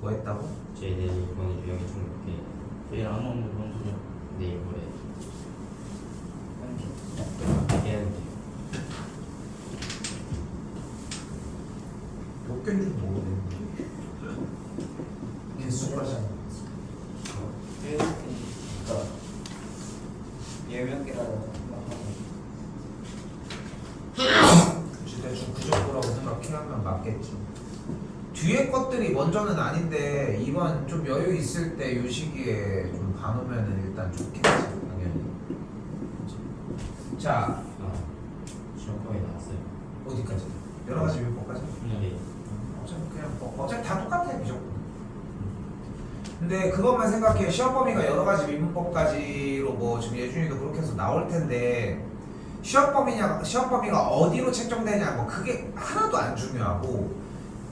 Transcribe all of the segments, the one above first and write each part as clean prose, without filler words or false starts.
뭐 했다고? 제 내일 이번에 유형이 좀 높게 내일 안 오는 거 뭔 소리야? 내일 모레 한개 깨는데 몇 개인지 모르겠는데 개수가 잘 그러니까 예명기라고 그치 대충 그 정도라고 생각해야면 맞겠지. 뒤에 것들이 먼저는 아닌데 이번 좀 여유 있을 때 이 시기에 좀 봐놓으면 일단 좋겠지 당연히. 자 시험범위 나왔어요. 어디까지? 여러 가지 밀법까지? 네. 어차피 그냥 어차피 다 똑같아 무조건. 근데 그것만 생각해. 시험 범위가 여러 가지 미분법까지로 뭐 지금 예준이도 그렇게 해서 나올 텐데 시험 범위가 어디로 책정되냐 뭐 그게 하나도 안 중요하고.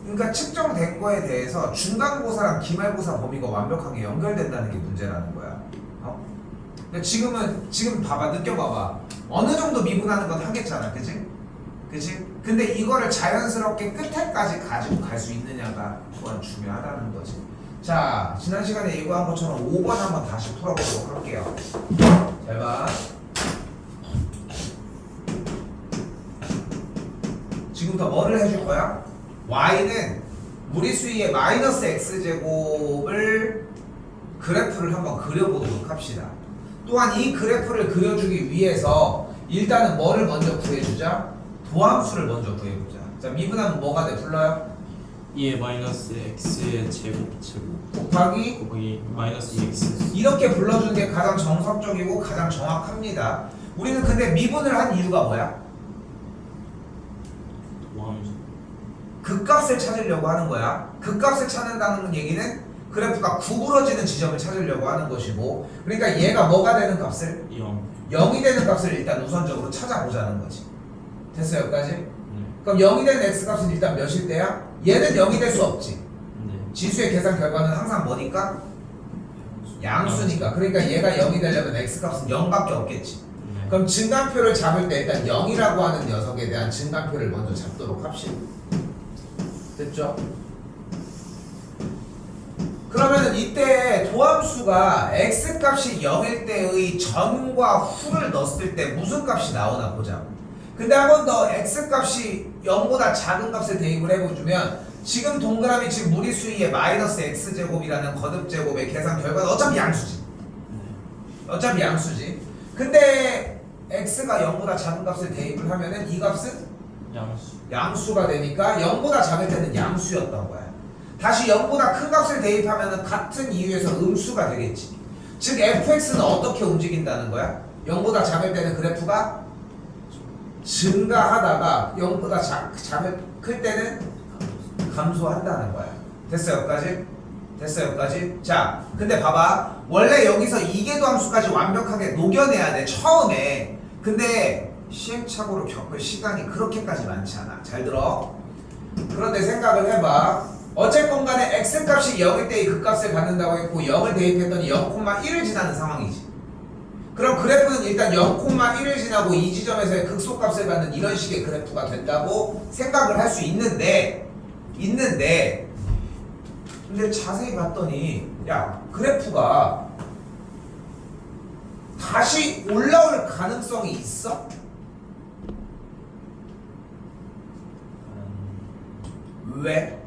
그러니까 측정된 거에 대해서 중간고사랑 기말고사 범위가 완벽하게 연결된다는 게 문제라는 거야. 근데 지금 봐봐, 느껴봐봐. 어느 정도 미분하는 건 하겠잖아, 그치? 그치? 근데 이거를 자연스럽게 끝에까지 가지고 갈 수 있느냐가 또한 중요하다는 거지. 자, 지난 시간에 예고한 것처럼 5번 한번 다시 풀어보도록 할게요. 잘 봐. 지금부터 뭐를 해줄 거야? y는 무리수의 마이너스 x제곱을 그래프를 한번 그려보도록 합시다. 또한 이 그래프를 그려주기 위해서 일단은 뭐를 먼저 구해주자? 도함수를 먼저 구해보자. 자, 미분하면 뭐가 돼? 불러요? 2의 마이너스 x의 제곱 곱하기 곱하기 마이너스 2x 이렇게 불러주는 게 가장 정석적이고 가장 정확합니다. 우리는 근데 미분을 한 이유가 뭐야? 도함수 극값을 찾으려고 하는 거야. 극값을 찾는다는 얘기는 그래프가 구부러지는 지점을 찾으려고 하는 것이고, 그러니까 얘가 뭐가 되는 값을? 0 0이 되는 값을 일단 우선적으로 찾아보자는 거지. 됐어요 여기까지? 네. 그럼 0이 되는 x값은 일단 몇일 때야? 얘는 0이 될 수 없지. 네. 지수의 계산 결과는 항상 뭐니까? 양수니까. 그러니까 얘가 0이 되려면 x값은 0밖에 없겠지. 네. 그럼 증간표를 잡을 때 일단 0이라고 하는 녀석에 대한 증간표를 먼저 잡도록 합시다. 됐죠? 그러면은 이때 도함수가 x값이 0일 때의 전과 후를 넣었을 때 무슨 값이 나오나 보자. 근데 한 번 더 x값이 0보다 작은 값을 대입을 해보주면 지금 동그라미 친 무리수의 마이너스 x제곱이라는 거듭제곱의 계산 결과는 어차피 양수지. 어차피 양수지. 근데 x가 0보다 작은 값을 대입을 하면은 이 값은 양수 양수가 되니까 0보다 작을 때는 양수였던 거야. 다시 0보다 큰 값을 대입하면 같은 이유에서 음수가 되겠지. 즉 fx는 어떻게 움직인다는 거야? 0보다 작을 때는 그래프가 증가하다가 0보다 클 때는 감소한다는 거야. 됐어요 여기까지? 됐어요 여기까지? 자, 근데 봐봐. 원래 여기서 이계도함수까지 완벽하게 녹여내야 돼 처음에. 근데 시행착오를 겪을 시간이 그렇게까지 많지 않아. 잘 들어. 그런데 생각을 해봐. 어쨌건 간에 x값이 0일 때의 극값을 갖는다고 했고 0을 대입했더니 0,1을 지나는 상황이지. 그럼 그래프는 일단 0,1을 지나고 이 지점에서의 극소값을 갖는 이런 식의 그래프가 된다고 생각을 할 수 있는데 근데 자세히 봤더니 야 그래프가 다시 올라올 가능성이 있어? 왜?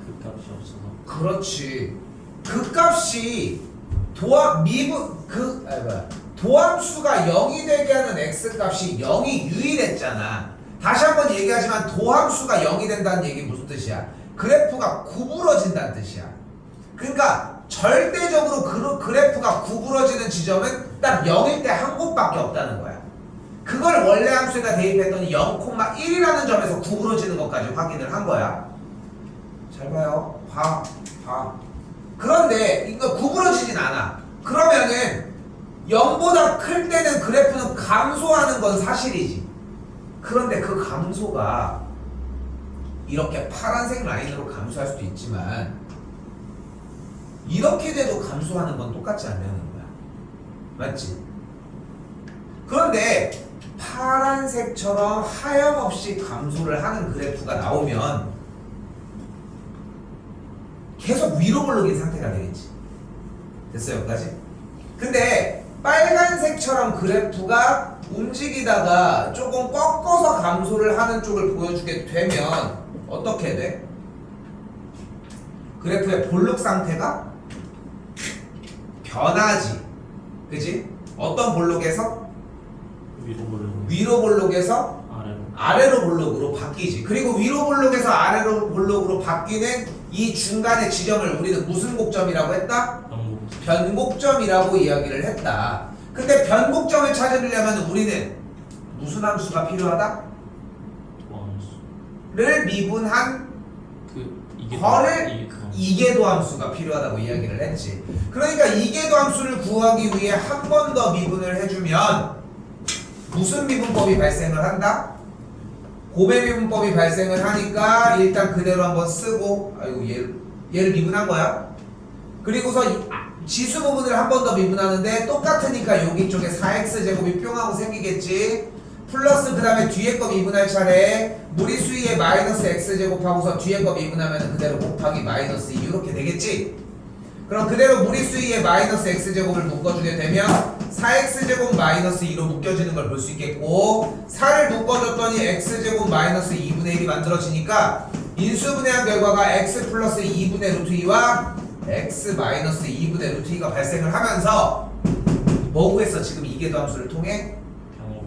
그 값이 없어서 그렇지. 그 값이 도함수가 0이 되게 하는 x값이 0이 유일했잖아. 다시 한번 얘기하지만 도함수가 0이 된다는 얘기 무슨 뜻이야? 그래프가 구부러진다는 뜻이야. 그러니까 절대적으로 그래프가 구부러지는 지점은 딱 0일 때 한 곳밖에 없다는 거야. 그걸 원래 함수에다 대입했더니 0,1이라는 점에서 구부러지는 것까지 확인을 한 거야. 잘 봐요. 봐. 그런데 이거 구부러지진 않아. 그러면은 0보다 클 때는 그래프는 감소하는 건 사실이지. 그런데 그 감소가 이렇게 파란색 라인으로 감소할 수도 있지만 이렇게 돼도 감소하는 건 똑같지 않냐는 거야. 맞지? 그런데 파란색처럼 하염없이 감소를 하는 그래프가 나오면 계속 위로 볼록인 상태가 되겠지. 됐어요, 여기까지? 근데 빨간색처럼 그래프가 움직이다가 조금 꺾어서 감소를 하는 쪽을 보여주게 되면 어떻게 돼? 그래프의 볼록 상태가 변하지. 그치? 어떤 볼록에서? 위로 볼록. 위로 볼록에서 아래로. 아래로 볼록으로 바뀌지. 그리고 위로 볼록에서 아래로 볼록으로 바뀌는 이 중간의 지점을 우리는 무슨 곡점이라고 했다? 영국. 변곡점이라고 이야기를 했다. 근데 변곡점을 찾으려면 우리는 무슨 함수가 필요하다? 원수. 를 미분한 이게 거를 이게 그거. 이계도 함수가 필요하다고 이야기를 했지. 그러니까 이계도 함수를 구하기 위해 한 번 더 미분을 해주면 무슨 미분법이 발생을 한다? 고배 미분법이 발생을 하니까 일단 그대로 한번 쓰고, 아이고 얘를 미분한 거야. 그리고서 지수 부분을 한 번 더 미분하는데 똑같으니까 여기 쪽에 4x 제곱이 뿅 하고 생기겠지. 플러스 그 다음에 뒤에 거 미분할 차례 무리수의 마이너스 x 제곱하고서 뒤에 거 미분하면 그대로 곱하기 마이너스 2 이렇게 되겠지. 그럼 그대로 무리수의 마이너스 x 제곱을 묶어주게 되면 4x 제곱 마이너스 2로 묶여지는 걸 볼 수 있겠고, 4를 묶어줬더니 x 제곱 마이너스 2분의 1이 만들어지니까 인수분해한 결과가 x 플러스 2분의 루트 2와 x 마이너스 2분의 루트 2가 발생을 하면서 뭐 구했어? 지금 이계도 함수를 통해 병호.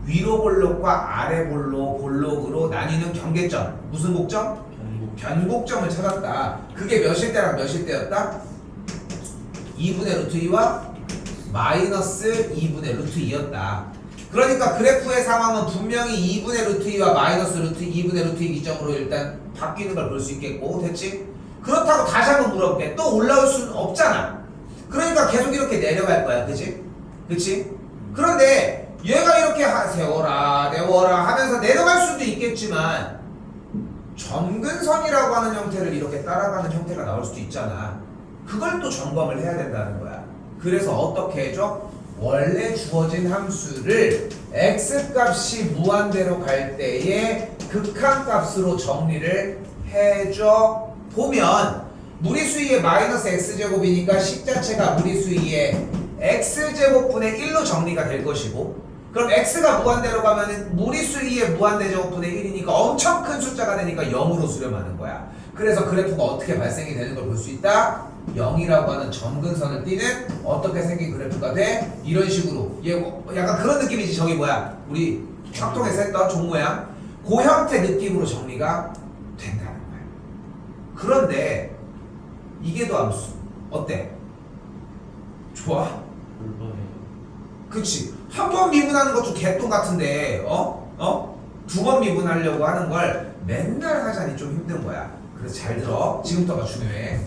위로 볼록과 아래 볼록으로 나뉘는 경계점. 무슨 곡점? 변곡. 변곡점을 찾았다. 그게 몇일 때랑 몇일 때였다? 2분의 루트 2와 마이너스 2분의 루트 2였다. 그러니까 그래프의 상황은 분명히 2분의 루트 2와 마이너스 루트 2분의 루트 2 기점으로 일단 바뀌는 걸 볼 수 있겠고, 됐지? 그렇다고 다시 한번 물어볼게. 또 올라올 수는 없잖아. 그러니까 계속 이렇게 내려갈 거야. 그치? 그치? 그런데 얘가 이렇게 세워라 내워라 하면서 내려갈 수도 있겠지만 점근선이라고 하는 형태를 이렇게 따라가는 형태가 나올 수도 있잖아. 그걸 또 점검을 해야 된다는 거야. 그래서 어떻게 해줘? 원래 주어진 함수를 x값이 무한대로 갈 때에 극한값으로 정리를 해줘 보면 무리수의 마이너스 x제곱이니까 식 자체가 무리수의 x제곱분의 1로 정리가 될 것이고, 그럼 x가 무한대로 가면은 무리수의 무한대제곱분의 1이니까 엄청 큰 숫자가 되니까 0으로 수렴하는 거야. 그래서 그래프가 어떻게 발생이 되는 걸 볼 수 있다? 0이라고 하는 점근선을 띠는 어떻게 생긴 그래프가 돼? 이런 식으로. 얘 약간 그런 느낌이지. 저기 뭐야? 우리 확통에서 했던 종 모양. 그 형태 느낌으로 정리가 된다는 거야. 그런데 이계도 함수 어때? 좋아? 물론이에요. 그치? 한 번 미분하는 것도 개똥 같은데 두 번 미분하려고 하는 걸 맨날 하자니 좀 힘든 거야. 그래서 잘 들어. 지금부터가 중요해.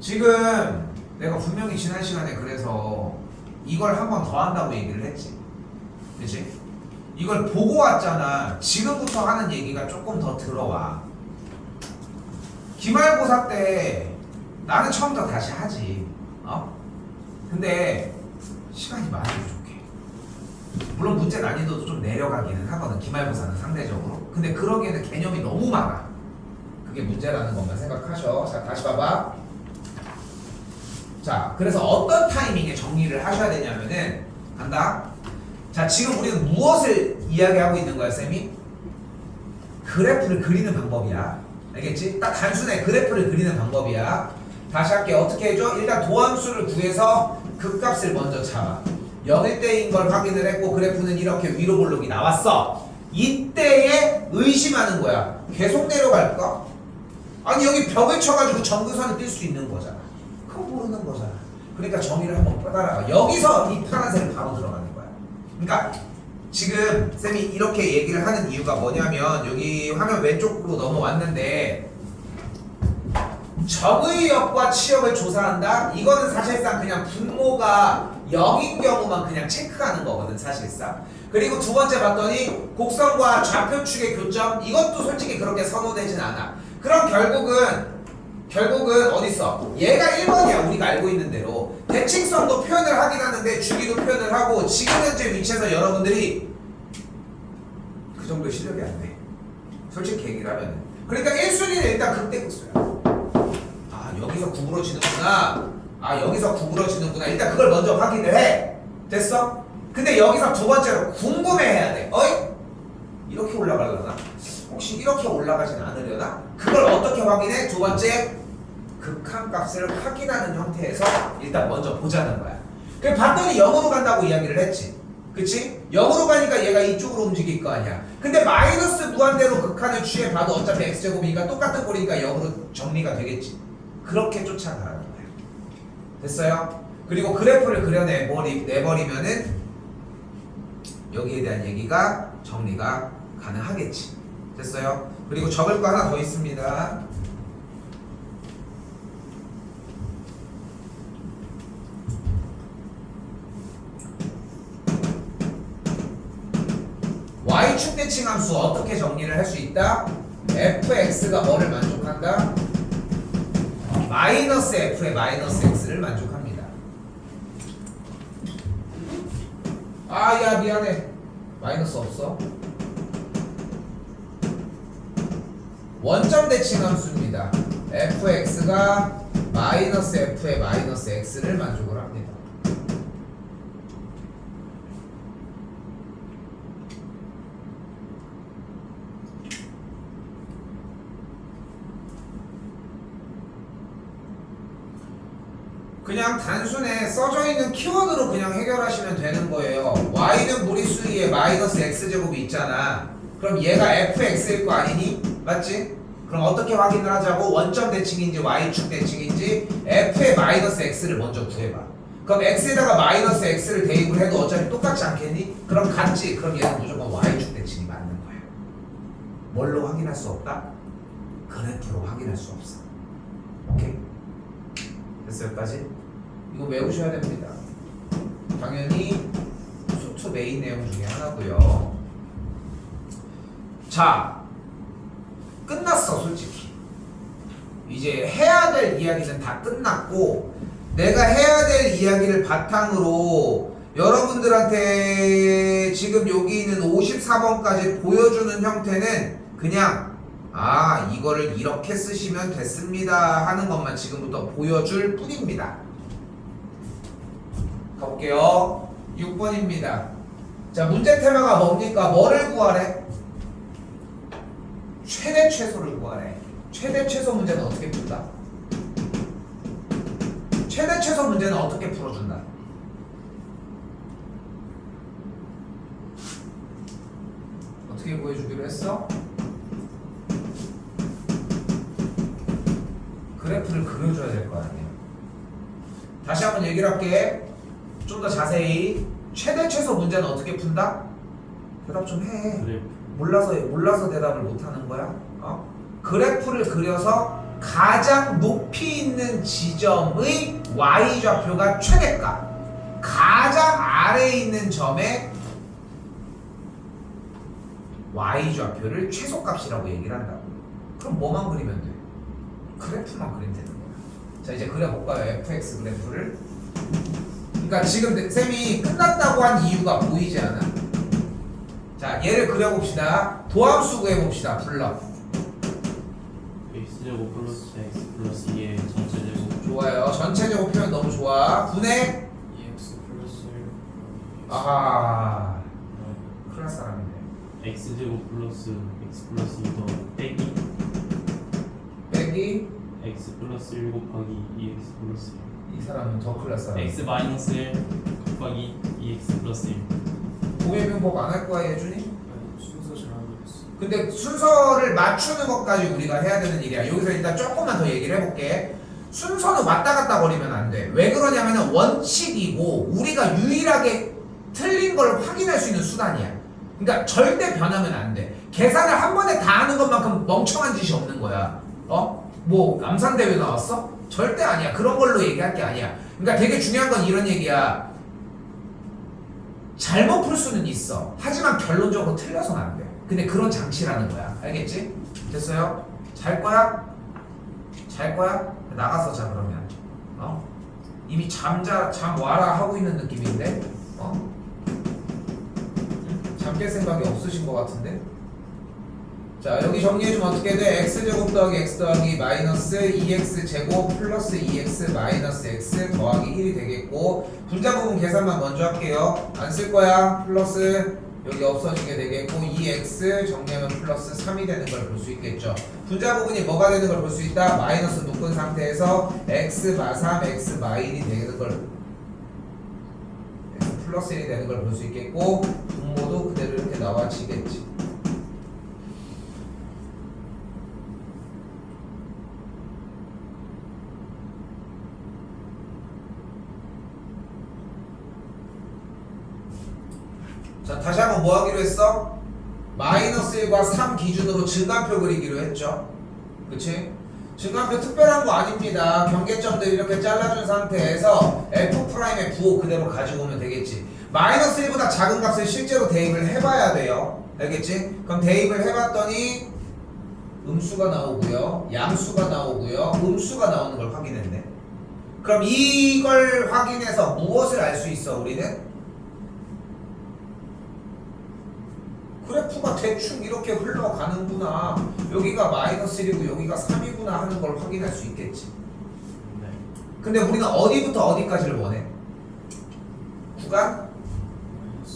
지금 내가 분명히 지난 시간에 그래서 이걸 한 번 더 한다고 얘기를 했지. 그치? 이걸 보고 왔잖아. 지금부터 하는 얘기가 조금 더 들어와. 기말고사 때 나는 처음부터 다시 하지. 근데 시간이 많이 부족해. 물론 문제 난이도도 좀 내려가기는 하거든. 기말고사는 상대적으로. 근데 그러기에는 개념이 너무 많아. 그게 문제라는 것만 생각하셔. 자, 다시 봐봐. 자, 그래서 어떤 타이밍에 정리를 하셔야 되냐면은 간다. 자, 지금 우리는 무엇을 이야기하고 있는 거야, 쌤이? 그래프를 그리는 방법이야. 알겠지? 딱 단순해. 그래프를 그리는 방법이야. 다시 할게. 어떻게 해줘? 일단 도함수를 구해서 극값을 먼저 잡아. 0일 때인 걸 확인을 했고 그래프는 이렇게 위로 볼록이 나왔어. 이때에 의심하는 거야. 계속 내려갈까? 아니 여기 벽을 쳐가지고 점근선을 뛸 수 있는 거잖아. 그거 모르는 거잖아. 그러니까 정의를 한번 따라가. 여기서 이 파란색을 바로 들어가는 거야. 그러니까 지금 쌤이 이렇게 얘기를 하는 이유가 뭐냐면 여기 화면 왼쪽으로 넘어왔는데 적의역과 치역을 조사한다? 이거는 사실상 그냥 분모가 0인 경우만 그냥 체크하는 거거든 사실상. 그리고 두 번째 봤더니 곡선과 좌표축의 교점, 이것도 솔직히 그렇게 선호되진 않아. 그럼 결국은 어딨어? 얘가 1번이야. 우리가 알고 있는 대로 대칭성도 표현을 하긴 하는데 주기도 표현을 하고 지금 현재 위치에서 여러분들이 그 정도의 실력이 안 돼. 솔직히 얘기를 하면. 그러니까 1순위는 일단 극대극소야. 여기서 구부러지는구나. 아 여기서 구부러지는구나. 일단 그걸 먼저 확인을 해. 됐어? 근데 여기서 두 번째로 궁금해해야 돼. 어이? 이렇게 올라가려나? 혹시 이렇게 올라가진 않으려나? 그걸 어떻게 확인해? 두 번째 극한값을 확인하는 형태에서 일단 먼저 보자는 거야. 그 봤더니 0으로 간다고 이야기를 했지. 그치? 0으로 가니까 얘가 이쪽으로 움직일 거 아니야. 근데 마이너스 무한대로 극한을 취해봐도 어차피 x제곱이니까 똑같은 꼴이니까 0으로 정리가 되겠지. 그렇게 쫓아가라는 거야. 됐어요? 그리고 그래프를 내버리면은 여기에 대한 얘기가 정리가 가능하겠지. 됐어요? 그리고 적을 거 하나 더 있습니다. y축 대칭 함수 어떻게 정리를 할 수 있다? fx가 뭐를 만족한다? 마이너스 f의 마이너스 x를 만족합니다. 아, 야, 미안해. 마이너스 없어. 원점 대칭 함수입니다. fx가 마이너스 f의 마이너스 x를 만족을 합니다. 그냥 단순에 써져 있는 키워드로 그냥 해결하시면 되는 거예요. y는 무리수 2에 마이너스 x제곱이 있잖아. 그럼 얘가 fx일 거 아니니? 맞지? 그럼 어떻게 확인을 하자고? 원점 대칭인지 y축 대칭인지 f의 마이너스 x를 먼저 구해봐. 그럼 x에다가 마이너스 x를 대입을 해도 어차피 똑같지 않겠니? 그럼 같지? 그럼 얘는 무조건 y축 대칭이 맞는 거야. 뭘로 확인할 수 없다? 그래프로 확인할 수 없어. 오케이? 됐어 여기까지? 이거 외우셔야 됩니다. 당연히 수투 메인 내용 중에 하나고요. 자, 끝났어 솔직히. 이제 해야 될 이야기는 다 끝났고 내가 해야 될 이야기를 바탕으로 여러분들한테 지금 여기 있는 54번까지 보여주는 형태는 그냥 아 이거를 이렇게 쓰시면 됐습니다 하는 것만 지금부터 보여줄 뿐입니다. 가볼게요. 6번입니다. 자 문제 테마가 뭡니까? 뭐를 구하래? 최대 최소를 구하래. 최대 최소 문제는 어떻게 푼다? 최대 최소 문제는 어떻게 풀어준다? 어떻게 구해주기로 했어? 그래프를 그려줘야 될 거 아니에요. 다시 한번 얘기를 할게. 좀 더 자세히. 최대 최소 문제는 어떻게 푼다? 대답 좀 해. 그래프. 몰라서 대답을 못 하는 거야? 그래프를 그려서 가장 높이 있는 지점의 y좌표가 최대값, 가장 아래에 있는 점의 y좌표를 최소값이라고 얘기를 한다고. 그럼 뭐만 그리면 돼? 그래프만 그리면 되는 거야. 자 이제 그려볼까요? fx 그래프를. 그러니까 지금 쌤이 끝났다고 한 이유가 보이지 않아. 자 얘를 그려봅시다. 도함수 구해봅시다. 불러. x제곱 플러스 x 플러스 2의 전체제곱 좋아요. 전체적으로 표현 너무 좋아. 분의 2x 플러스 1 아하 큰일 날 사람이네. x제곱 플러스 x 플러스 2더 빼기 빼기 x 플러스 1 곱하기 2x 플러스 1 이 사람은 더 큰일 날 사람. x 마이너스 1 곱하기 2x 플러스 1 공예명법 안 할 거야 예준이? 순서 잘하고 있어. 근데 순서를 맞추는 것까지 우리가 해야 되는 일이야. 여기서 일단 조금만 더 얘기를 해볼게. 순서는 왔다 갔다 거리면 안 돼. 왜 그러냐면 원칙이고 우리가 유일하게 틀린 걸 확인할 수 있는 수단이야. 그러니까 절대 변하면 안 돼. 계산을 한 번에 다 하는 것만큼 멍청한 짓이 없는 거야. 뭐 남산대회 나왔어? 절대 아니야. 그런 걸로 얘기할 게 아니야. 그러니까 되게 중요한 건 이런 얘기야. 잘못 풀 수는 있어. 하지만 결론적으로 틀려서는 안 돼. 근데 그런 장치라는 거야. 알겠지? 됐어요? 잘 거야? 잘 거야? 나가서 자 그러면. 이미 잠 와라 하고 있는 느낌인데? 잠 깰 생각이 없으신 것 같은데? 자 여기 정리해주면 어떻게 돼? x제곱 더하기 x 더하기 마이너스 2x제곱 플러스 2x 마이너스 x 더하기 1이 되겠고 분자 부분 계산만 먼저 할게요. 안 쓸 거야. 플러스 여기 없어지게 되겠고 2x 정리하면 플러스 3이 되는 걸 볼 수 있겠죠. 분자 부분이 뭐가 되는 걸 볼 수 있다? 마이너스 묶은 상태에서 x 마3 x 마1이 되는 걸 x 플러스 1이 되는 걸 볼 수 있겠고 분모도 그대로 이렇게 나와지겠지. 자 다시 한번 뭐 하기로 했어? 마이너스 1과 3 기준으로 증가표 그리기로 했죠. 그치? 증가표 특별한 거 아닙니다. 경계점들 이렇게 잘라준 상태에서 F'의 부호 그대로 가지고 오면 되겠지. 마이너스 1보다 작은 값을 실제로 대입을 해봐야 돼요. 알겠지? 그럼 대입을 해봤더니 음수가 나오고요, 양수가 나오고요, 음수가 나오는 걸 확인했네. 그럼 이걸 확인해서 무엇을 알 수 있어 우리는? 그래프가 대충 이렇게 흘러가는구나. 여기가 마이너스 1이고 여기가 3이구나 하는 걸 확인할 수 있겠지. 네. 근데 우리는 어디부터 어디까지를 원해? 구간?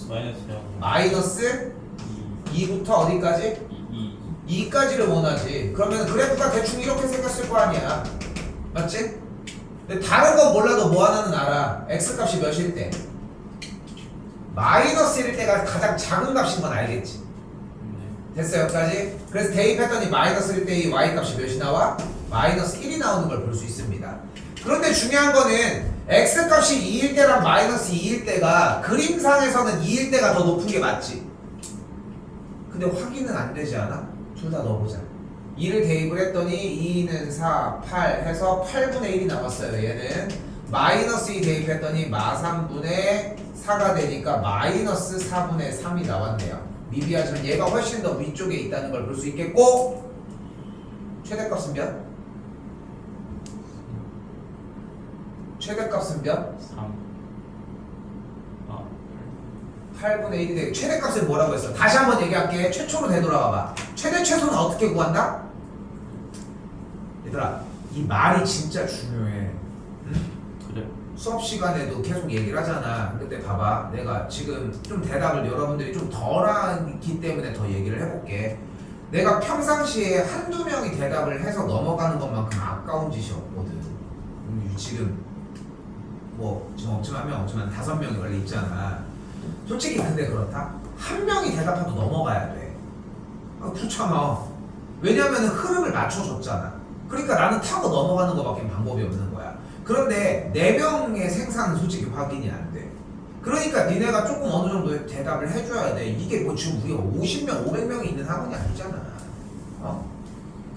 마이너스요. 마이너스 2부터 어디까지? 2까지를 원하지. 그러면 그래프가 대충 이렇게 생겼을 거 아니야. 맞지? 근데 다른 건 몰라도 뭐 하나는 알아. x값이 몇일 때? 마이너스 1일 때가 가장 작은 값인 건 알겠지. 됐어 여기까지? 그래서 대입했더니 마이너스 1일 때 이 y값이 몇이 나와? 마이너스 1이 나오는 걸 볼 수 있습니다. 그런데 중요한 거는 x값이 2일 때랑 마이너스 2일 때가 그림상에서는 2일 때가 더 높은 게 맞지. 근데 확인은 안 되지 않아? 둘 다 넣어보자. 2를 대입을 했더니 2는 4, 8 해서 8분의 1이 나왔어요. 얘는 마이너스 2 대입했더니 마3분의 4가 되니까 마이너스 4분의 3이 나왔네요. 미비하지만 얘가 훨씬 더 위쪽에 있다는 걸 볼 수 있겠고 최대값은 몇? 최대값은 몇? 3. 8분의 1이 되고 최대값은 뭐라고 했어? 다시 한번 얘기할게. 최초로 되돌아가봐. 최대 최소는 어떻게 구한다? 얘들아 이 말이 진짜 중요해. 그래. 수업 시간에도 계속 얘기를 하잖아. 그때 봐봐. 내가 지금 좀 대답을 여러분들이 좀 덜하기 때문에 더 얘기를 해볼게. 내가 평상시에 한두 명이 대답을 해서 넘어가는 것만큼 아까운 짓이 없거든. 지금 뭐 지금 없지만 한 명 없지만 5명이 원래 있잖아. 솔직히 근데 그렇다. 한 명이 대답해도 넘어가야 돼. 그렇잖아. 왜냐면은 흐름을 맞춰줬잖아. 그러니까 나는 타고 넘어가는 것밖에 방법이 없는 거야. 그런데 4명의 생산은 솔직히 확인이 안 돼. 그러니까 니네가 조금 어느 정도 대답을 해줘야 돼. 이게 뭐 지금 우리가 50명, 500명이 있는 학원이 아니잖아.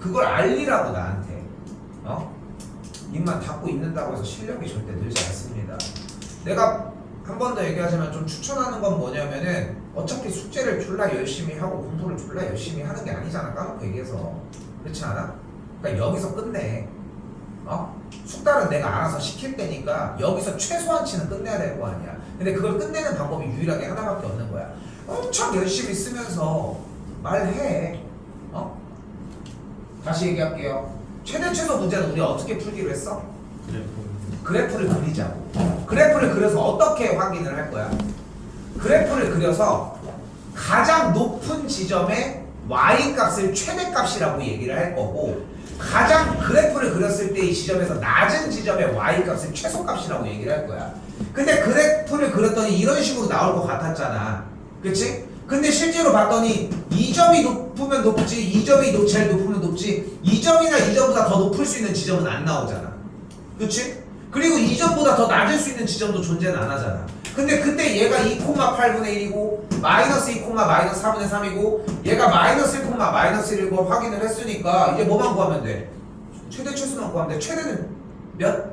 그걸 알리라고 나한테. 입만 닫고 있는다고 해서 실력이 절대 늘지 않습니다. 내가 한 번 더 얘기하자면 좀 추천하는 건 뭐냐면은 어차피 숙제를 졸라 열심히 하고 공부를 졸라 열심히 하는 게 아니잖아. 까놓고 얘기해서. 그렇지 않아? 그러니까 여기서 끝내. 숙달은 내가 알아서 시킬 때니까 여기서 최소한치는 끝내야 될 거 아니야. 근데 그걸 끝내는 방법이 유일하게 하나밖에 없는 거야. 엄청 열심히 쓰면서 말해. 다시 얘기할게요. 최대 최소 문제는 우리 어떻게 풀기로 했어? 그래프를 그리자고. 그래프를 그려서 어떻게 확인을 할 거야? 그래프를 그려서 가장 높은 지점의 y값을 최대값이라고 얘기를 할 거고 가장 그래프를 그렸을 때 이 지점에서 낮은 지점의 y값을 최소값이라고 얘기를 할 거야. 근데 그래프를 그렸더니 이런 식으로 나올 것 같았잖아. 그치? 근데 실제로 봤더니 이 점이 높으면 높지 이 점이 제일 높으면 높지 이 점이나 이 점보다 더 높을 수 있는 지점은 안 나오잖아. 그치? 그리고 이 점보다 더 낮을 수 있는 지점도 존재는 안 하잖아. 근데 그때 얘가 2,8분의 1이고 마이너스 2, 마이너스 4분의 3이고 얘가 마이너스 1, 마이너스 1을 걸 확인을 했으니까 이제 뭐만 구하면 돼? 최대 최소만 구하면 돼. 최대는 몇?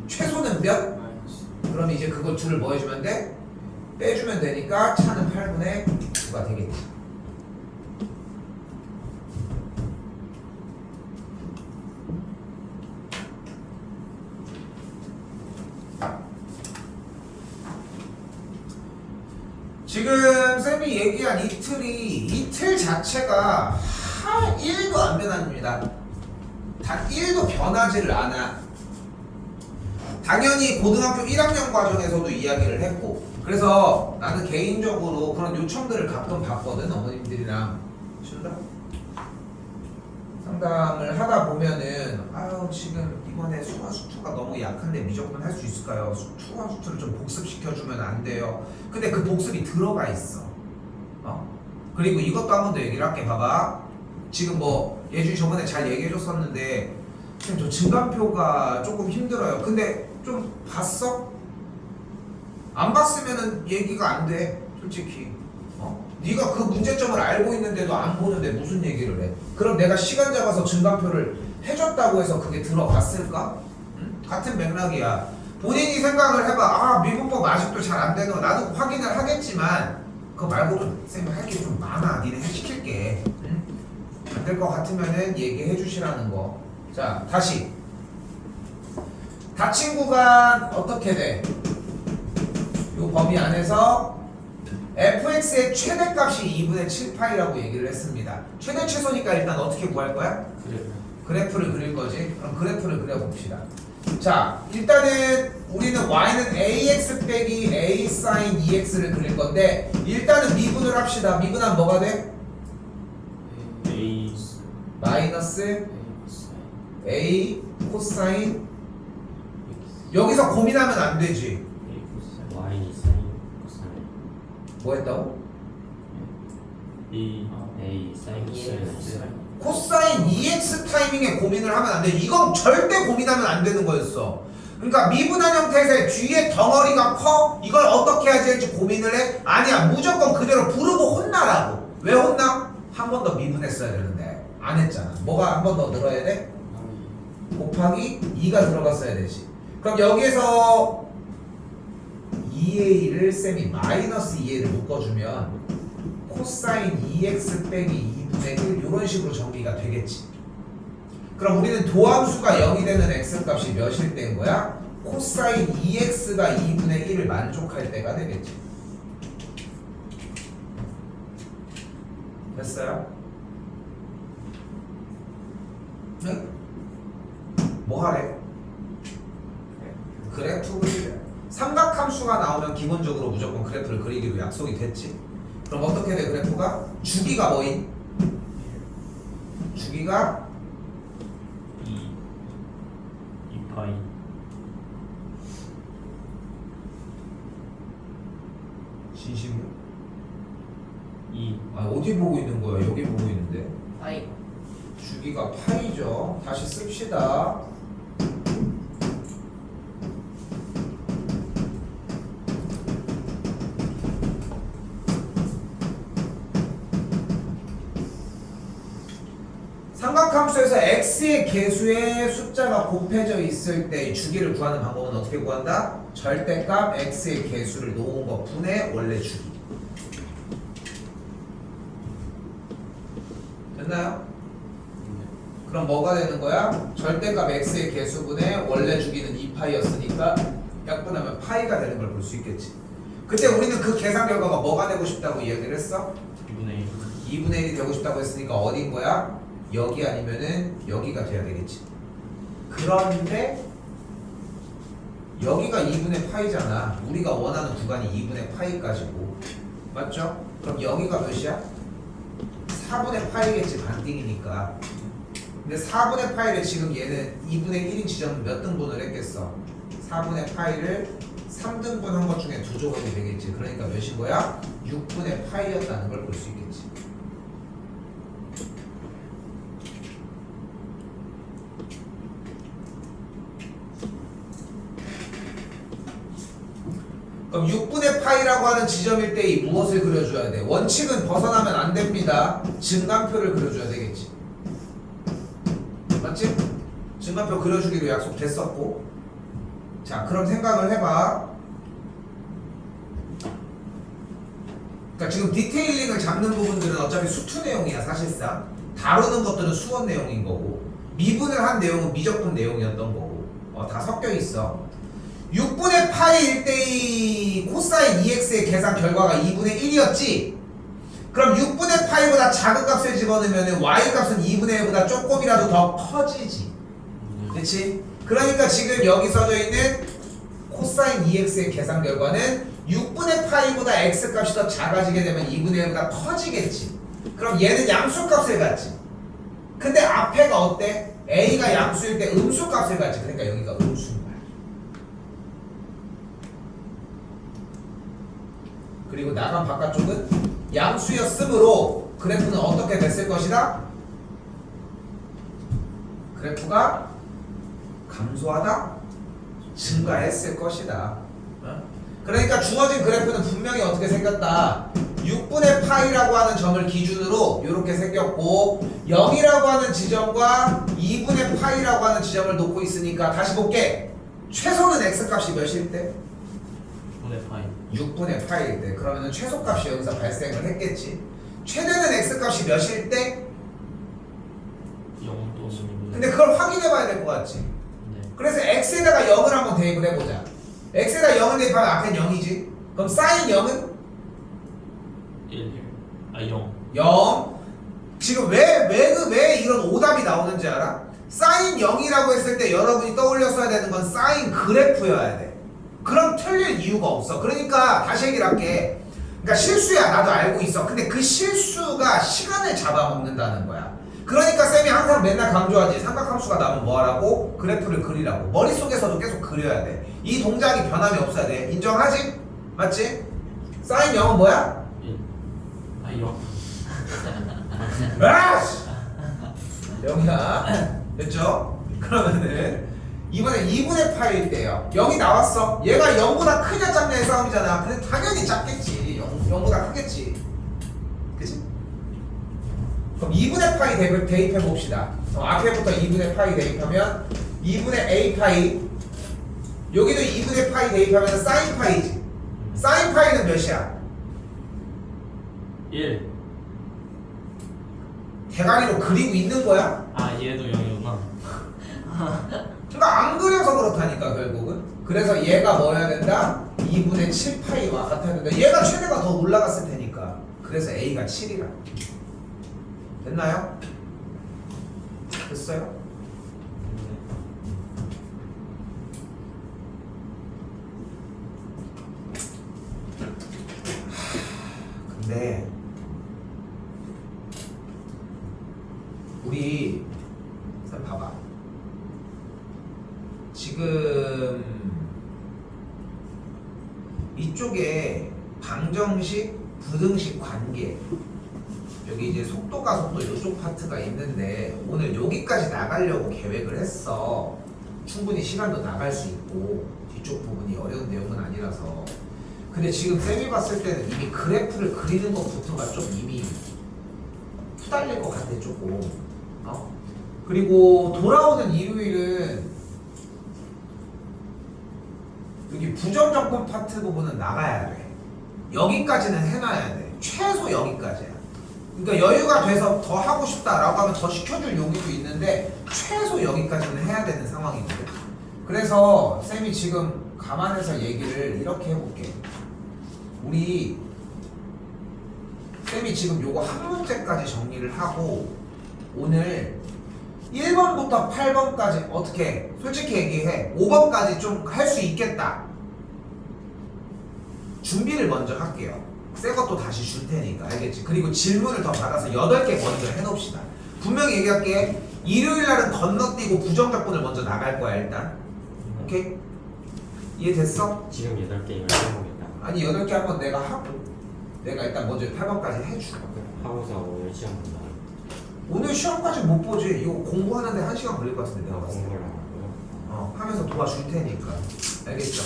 최소는 몇? 그럼 이제 그걸 둘을 뭐 해주면 돼? 빼주면 되니까 차는 8분의 9가 되겠지. 지금 쌤이 얘기한 이틀 자체가 단 1도 안 변합니다. 단 1도 변하지를 않아. 당연히 고등학교 1학년 과정에서도 이야기를 했고, 그래서 나는 개인적으로 그런 요청들을 가끔 받거든. 어머님들이랑 쉰다 상담을 하다 보면은 아유 지금 이번에 수화 수투가 너무 약한데 미적분 할 수 있을까요? 수화 수투를 좀 복습시켜주면 안 돼요. 근데 그 복습이 들어가 있어. 그리고 이것도 한 번 더 얘기를 할게. 봐봐. 지금 뭐 예준이 저번에 잘 얘기해줬었는데 지금 저 증감표가 조금 힘들어요. 근데 좀 봤어? 안 봤으면은 얘기가 안 돼. 솔직히. 네가 그 문제점을 알고 있는데도 안 보는데 무슨 얘기를 해? 그럼 내가 시간 잡아서 증감표를 해줬다고 해서 그게 들어갔을까? 응? 같은 맥락이야. 본인이 생각을 해봐. 아 미분법 아직도 잘 안 되는 거 나도 확인을 하겠지만 그거 말고 좀 쌤이 할 게 좀 많아. 니네 시킬게. 응? 안 될 것 같으면은 얘기해 주시라는 거. 자 다시 닫힌 구간 어떻게 돼? 요 범위 안에서 fx의 최대값이 2분의 7파이라고 얘기를 했습니다. 최대 최소니까 일단 어떻게 구할 거야? 그래프를 그릴 거지. 그럼 그래프를 그려봅시다. 자 일단은 우리는 y는 ax 빼기 a sin 2x를 그릴 건데 일단은 미분을 합시다. 미분하면 뭐가 돼? A 마이너스 a 코사인. 여기서 고민하면 안 되지. Y 사인 코사인 뭐 했다고? A A 사인 코사인 코사인 2x 타이밍에 고민을 하면 안 돼. 이건 절대 고민하면 안 되는 거였어. 그러니까 미분한 형태에서 뒤에 덩어리가 커? 이걸 어떻게 해야지 할지 고민을 해? 아니야. 무조건 그대로 부르고 혼나라고. 왜 혼나? 한 번 더 미분했어야 되는데 안 했잖아. 뭐가 한 번 더 늘어야 돼? 곱하기 2가 들어갔어야 되지. 그럼 여기에서 2a를 쌤이 마이너스 2a를 묶어주면 코사인 2x 빼기 2분의 1 이런 식으로 정리가 되겠지. 그럼 우리는 도함수가 0이 되는 x값이 몇일 때인 거야? 코사인 2x가 2분의 1을 만족할 때가 되겠지. 됐어요? 네? 뭐 하래? 그래프 그리래. 삼각함수가 나오면 기본적으로 무조건 그래프를 그리기로 약속이 됐지. 그럼 어떻게 돼 그래프가? 주기가 뭐인? 주기가 2파이 진심이야? 2 아 어디 보고 있는 거야? 여기 보고 있는데. 아이 주기가 파이죠. 다시 씁시다. 삼각함수에서 x의 개수의 숫자가 곱해져 있을 때 주기를 구하는 방법은 어떻게 구한다? 절대값 x의 개수를 놓은 것 분의 원래 주기. 됐나요? 그럼 뭐가 되는 거야? 절대값 x의 개수분의 원래 주기는 2파이였으니까 약분하면 파이가 되는 걸 볼 수 있겠지. 그때 우리는 그 계산 결과가 뭐가 되고 싶다고 이야기를 했어? 2분의 1 2분의 1이 되고 싶다고 했으니까 어디인 거야? 여기 아니면은 여기가 돼야 되겠지. 그런데 여기가 2분의 파이잖아. 우리가 원하는 구간이 2분의 파이까지고. 맞죠? 그럼 여기가 몇이야? 4분의 파이겠지. 반띵이니까. 근데 4분의 파이를 지금 얘는 2분의 1인 지점은 몇 등분을 했겠어? 4분의 파이를 3등분 한 것 중에 2조각이 되겠지. 그러니까 몇인 거야? 6분의 파이였다는 걸 볼 수 있겠지. 그럼 6분의 파이라고 하는 지점일 때 이 무엇을 그려줘야 돼? 원칙은 벗어나면 안 됩니다. 증감표를 그려줘야 되겠지. 맞지? 증감표 그려주기로 약속됐었고. 자, 그럼 생각을 해봐. 그러니까 지금 디테일링을 잡는 부분들은 어차피 수투 내용이야. 사실상 다루는 것들은 수원 내용인 거고, 미분을 한 내용은 미적분 내용이었던 거고, 다 섞여 있어. 6분의 파이 1대2 코사인 2x의 계산 결과가 2분의 1이었지. 그럼 6분의 파이보다 작은 값을 집어넣으면 y 값은 2분의 1보다 조금이라도 더 커지지. 그렇지? 그러니까 지금 여기 써져 있는 코사인 2x의 계산 결과는 6분의 파이보다 x 값이 더 작아지게 되면 2분의 1보다 커지겠지. 그럼 얘는 양수 값을 갖지. 근데 앞에가 어때? a가 양수일 때 음수 값을 갖지. 그러니까 여기가 음수인 거야. 그리고 나간 바깥쪽은 양수였으므로 그래프는 어떻게 됐을 것이다? 그래프가 감소하다? 증가했을 것이다. 그러니까 주어진 그래프는 분명히 어떻게 생겼다? 6분의 파이라고 하는 점을 기준으로 이렇게 생겼고 0이라고 하는 지점과 2분의 파이라고 하는 지점을 놓고 있으니까 다시 볼게. 최소는 x값이 몇일 때? 6분의 파이 6분의 파이일 때. 그러면 최소값이 여기서 발생을 했겠지. 최대는 x값이 몇일 때? 0 또는 2분의 근데 그걸 확인해 봐야 될 것 같지. 네. 그래서 x에다가 0을 한번 대입을 해보자. x에다 0을 대입하면 앞엔 0이지. 그럼 사인 0은? 1 0 0. 지금 왜 이런 오답이 나오는지 알아? 사인 0이라고 했을 때 여러분이 떠올렸어야 되는 건 사인 그래프여야 돼. 그럼 틀릴 이유가 없어. 그러니까 다시 얘기를 할게. 그러니까 실수야, 나도 알고 있어. 근데 그 실수가 시간을 잡아먹는다는 거야. 그러니까 쌤이 항상 맨날 강조하지. 삼각함수가 나면 뭐 하라고? 그래프를 그리라고. 머릿속에서도 계속 그려야 돼. 이 동작이 변함이 없어야 돼. 인정하지? 맞지? 사인 0은 뭐야? 1 0 아씨! 0이야. 됐죠? 그러면은 이번에 2분의 파일 때요. 0이 나왔어. 얘가 0보다 크냐 작냐의 싸움이잖아. 근데 당연히 작겠지. 0보다 크겠지. 그치? 그럼 2분의 파이 대입해 봅시다. 앞에부터 2분의 파이 대입하면 2분의 a 파이, 여기도 2분의 파이 대입하면 사인 파이지. 사인 파이는 몇이야? 1 대가리로 그리고 있는 거야? 아 얘도 0이구나 그러니까 안 그려서 그렇다니까 결국은. 그래서 얘가 뭐 해야 된다? 2분의 7파이와 같아야 된다. 얘가 최대가 더 올라갔을 테니까. 그래서 a가 7이라. 됐나요? 됐어요? 근데 우리 쌤 봐봐. 지금 이쪽에 방정식, 부등식 관계, 여기 이제 속도가 속도 이쪽 파트가 있는데 오늘 여기까지 나가려고 계획을 했어. 충분히 시간도 나갈 수 있고 뒤쪽 부분이 어려운 내용은 아니라서. 근데 지금 쌤이 봤을 때는 이미 그래프를 그리는 것부터가 좀 이미 후달릴 것 같아 조금. 그리고 돌아오는 일요일은 여기 부정적분 파트 부분은 나가야 돼. 여기까지는 해놔야 돼. 최소 여기까지야. 그러니까 여유가 돼서 더 하고 싶다라고 하면 더 시켜줄 용의도 있는데 최소 여기까지는 해야 되는 상황이거든. 그래서 쌤이 지금 감안해서 얘기를 이렇게 해볼게. 우리 쌤이 지금 요거 한 문제까지 정리를 하고 오늘 1번부터 8번까지 어떻게 솔직히 얘기해 5번까지 좀 할 수 있겠다 준비를 먼저 할게요. 새 것도 다시 줄 테니까 알겠지? 그리고 질문을 더 받아서 8개 먼저 해놓읍시다. 분명히 얘기할게. 일요일날은 건너뛰고 부정적분을 먼저 나갈 거야 일단. 오케이? 이해됐어? 지금 8개 10개입니다. 아니 8개 한번 내가 하고 내가 일단 먼저 8번까지 해줄게. 하고서 오늘 시험 본다. 오늘 시험까지 못 보지. 이거 공부하는데 1시간 걸릴 것 같은데 내가 봤을 때. 공부를 하고요. 하면서 도와줄 테니까. 알겠죠?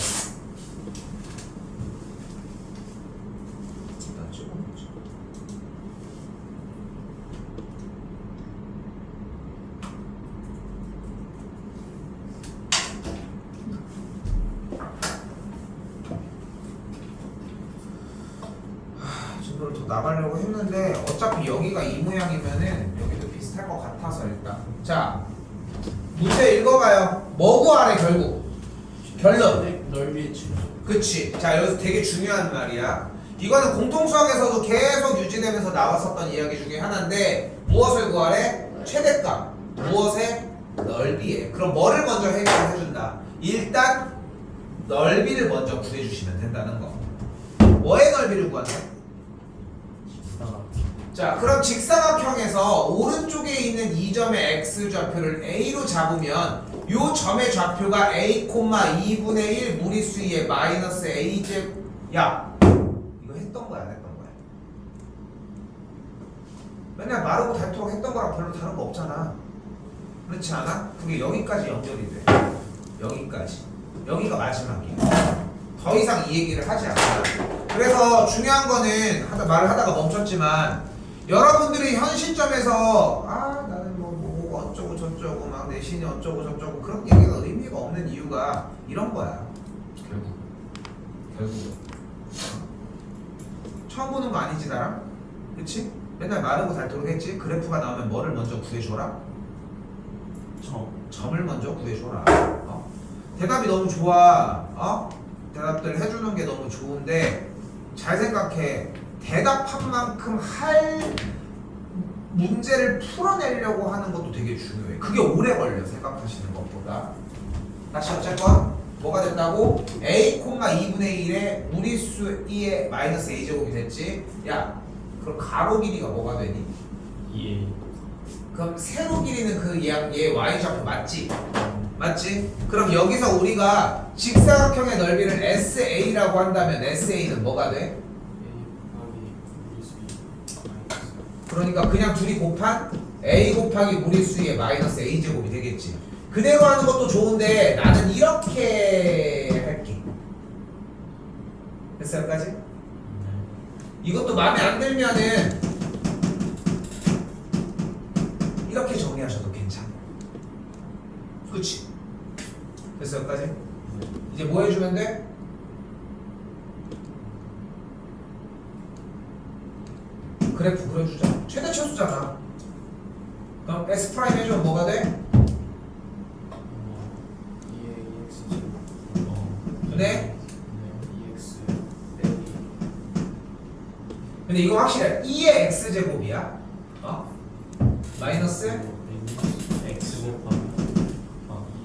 일단 찍어놓자. 진도를 더 나가려고 했는데 어차피 여기가 이 모양이면은 여기도 비슷할 것 같아서 일단. 자, 문제 읽어봐요. 뭐 구하래 결국? 결론. 넓이의 층 그치. 자, 여기서 되게 중요한 말이야. 이거는 공통수학에서도 계속 유지되면서 나왔었던 이야기 중에 하나인데 무엇을 구하래? 최대값. 무엇의? 넓이에. 그럼 뭐를 먼저 해결해준다? 일단 넓이를 먼저 구해주시면 된다는 거. 뭐의 넓이를 구한대? 자, 그럼 직사각형에서 오른쪽에 있는 이 점의 x좌표를 a로 잡으면 요 점의 좌표가 a, 2분의 1 무리수 2의 마이너스 a제. 야, 이거 했던 거야 안 했던 거야? 맨날 마르고 닳도록 했던 거랑 별로 다른 거 없잖아. 그렇지 않아? 그게 여기까지 연결이 돼. 여기까지. 여기가 마지막이야. 더 이상 이 얘기를 하지 않아. 그래서 중요한 거는 말을 하다가 멈췄지만 여러분들이 현 시점에서 나는 뭐 어쩌고 저쩌고 막 내신이 어쩌고 저쩌고 그런 얘기가 의미가 없는 이유가 이런 거야. 결국 처음 보는 거 아니지 나랑? 그치? 맨날 마르고 닳도록 했지? 그래프가 나오면 뭐를 먼저 구해줘라? 점을 먼저 구해줘라. 대답이 너무 좋아. 대답들 해주는 게 너무 좋은데 잘 생각해. 대답한 만큼 할 문제를 풀어내려고 하는 것도 되게 중요해. 그게 오래 걸려 생각하시는 것보다. 다시 어쨌건 뭐가 됐다고? a, 2분의 1의 무리수 2의 마이너스 a제곱이 됐지. 야, 그럼 가로 길이가 뭐가 되니? 2A. 그럼 세로 길이는 그 얘 y좌표 맞지? 맞지? 그럼 여기서 우리가 직사각형의 넓이를 SA라고 한다면 SA는 뭐가 돼? 그러니까 그냥 둘이 곱한 A 곱하기 무리수 2의 마이너스 A제곱이 되겠지. 그대로 하는 것도 좋은데 나는 이렇게 할게. 됐어 여기까지? 이것도 마음에 안 들면은 이렇게 정리하셔도 괜찮아. 그치? 됐어 여기까지? 이제 뭐 해주면 돼? 그래프 그려주자. 최대차수잖아. 그럼 S 프라임 해주면 뭐가 돼? 네? 근데 이거 확실해. 2의 x제곱이야. 마이너스 X 곱하기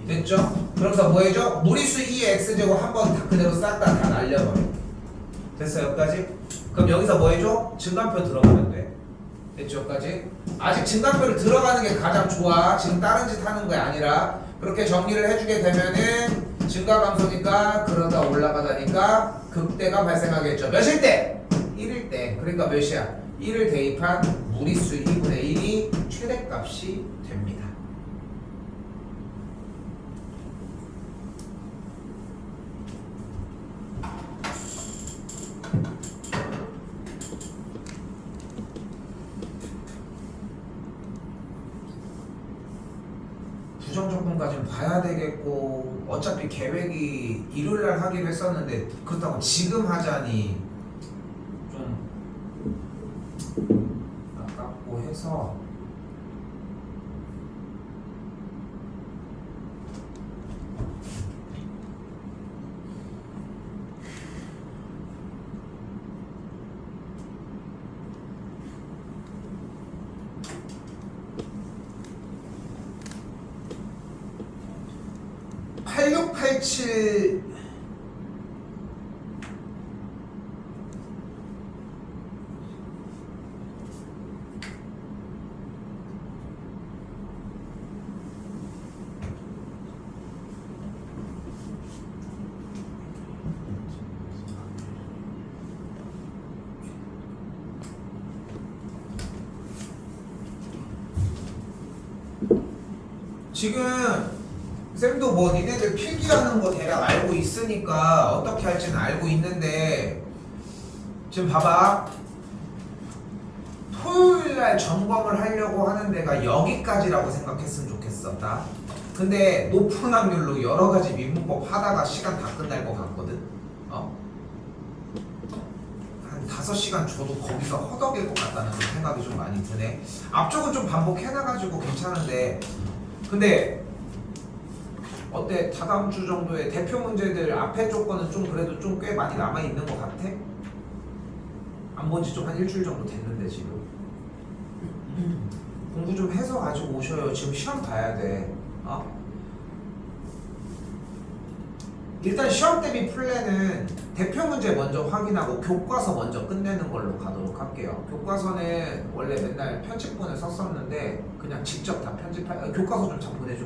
됐죠? 그러면서 뭐 해줘? 무리수 2의 x제곱 한번 다 그대로 싹 다 날려버려. 됐어 여기까지? 그럼 여기서 뭐 해줘? 증간표 들어가면 돼. 됐죠 여기까지? 아직 증간표를 들어가는 게 가장 좋아. 지금 다른 짓 하는 게 아니라 그렇게 정리를 해주게 되면은 증가감소니까 그러다 올라가다니까 극대가 발생하겠죠. 몇일 때? 1일 때. 그러니까 몇이야? 1을 대입한 무리수 2분의 1이 최대값이 됩니다. 부정조건까지는 봐야 되겠고 어차피 계획이 일요일날 하기로 했었는데 그렇다고 지금 하자니 좀 아깝고 해서 (8687) 지금 쌤도 뭐 니네들 필기하는 거 대략 알고 있으니까 어떻게 할지는 알고 있는데 지금 봐봐. 토요일날 점검을 하려고 하는 데가 여기까지라고 생각했으면 좋겠어. 나 근데 높은 확률로 여러 가지 민문법 하다가 시간 다 끝날 것 같거든. 한 5시간 줘도 거기서 허덕일 것 같다는 그런 생각이 좀 많이 드네. 앞쪽은 좀 반복해놔가지고 괜찮은데 근데 어때? 다다음 주 정도에 대표 문제들 앞에 조건은 좀 그래도 좀 꽤 많이 남아있는 것 같아? 안 본 지 좀 한 일주일 정도 됐는데 지금 공부 좀 해서 가지고 오셔요. 지금 시험 봐야 돼. 일단 시험 대비 플랜은 대표 문제 먼저 확인하고 교과서 먼저 끝내는 걸로 가도록 할게요. 교과서는 원래 맨날 편집본을 썼었는데 그냥 직접 다 편집할 교과서 좀 참 보내줘.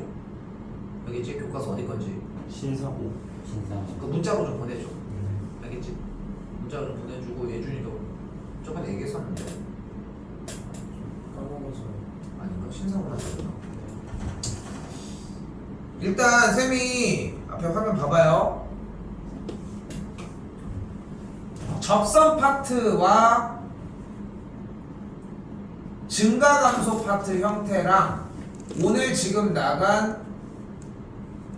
알겠지? 교과서 어디 건지 신사고. 신상. 그 문자로 좀 보내줘. 알겠지? 문자로 좀 보내주고 예준이도 저번에 얘기했었는데 까먹어서. 아닌가? 신사고나 다르나? 일단 쌤이 앞에 화면 봐봐요. 접선 파트와 증가감소 파트 형태랑 오늘 지금 나간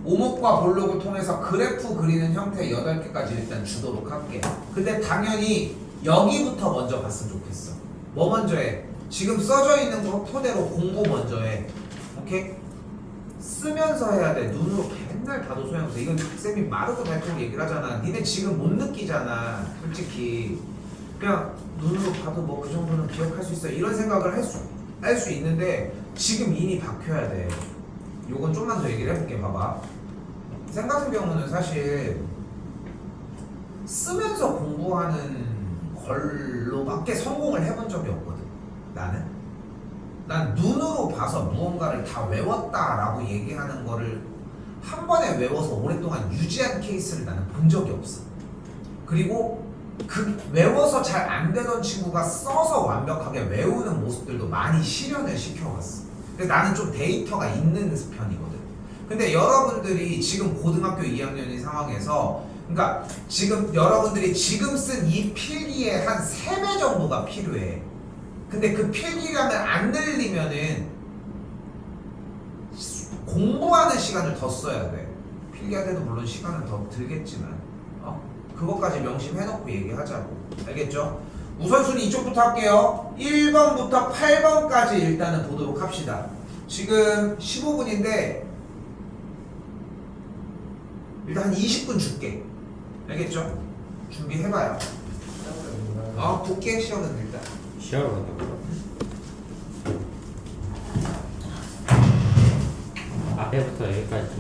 오목과 볼록을 통해서 그래프 그리는 형태 8개까지 일단 주도록 할게. 근데 당연히 여기부터 먼저 봤으면 좋겠어. 뭐 먼저 해? 지금 써져 있는 거 토대로 공부 먼저 해. 오케이? 쓰면서 해야 돼. 눈으로 맨날 봐도 소용없어. 이건 쌤이 마르고 닳도록 얘기를 하잖아. 니네 지금 못 느끼잖아. 솔직히 그냥 눈으로 봐도 뭐 그 정도는 기억할 수 있어. 이런 생각을 할 수 있는데 지금 인이 박혀야 돼. 요건 좀만 더 얘기를 해볼게. 봐봐. 쌤 같은 경우는 사실 쓰면서 공부하는 걸로밖에 성공을 해본 적이 없거든. 난 눈으로 봐서 무언가를 다 외웠다라고 얘기하는 거를 한 번에 외워서 오랫동안 유지한 케이스를 나는 본 적이 없어. 그리고 그 외워서 잘 안 되던 친구가 써서 완벽하게 외우는 모습들도 많이 실현을 시켜왔어. 그래서 나는 좀 데이터가 있는 편이거든. 근데 여러분들이 지금 고등학교 2학년인 상황에서 그러니까 지금 여러분들이 지금 쓴 이 필기의 한 3배 정도가 필요해. 근데 그 필기량을 안 늘리면은 공부하는 시간을 더 써야 돼. 필기하는데도 물론 시간은 더 들겠지만 그것까지 명심해놓고 얘기하자고. 알겠죠? 우선순위 이쪽부터 할게요. 1번부터 8번까지 일단은 보도록 합시다. 지금 15분인데 일단 한 20분 줄게. 알겠죠? 준비해봐요. 볼게. 시험은 일단 시험을 간다고요? 앞에부터 여기까지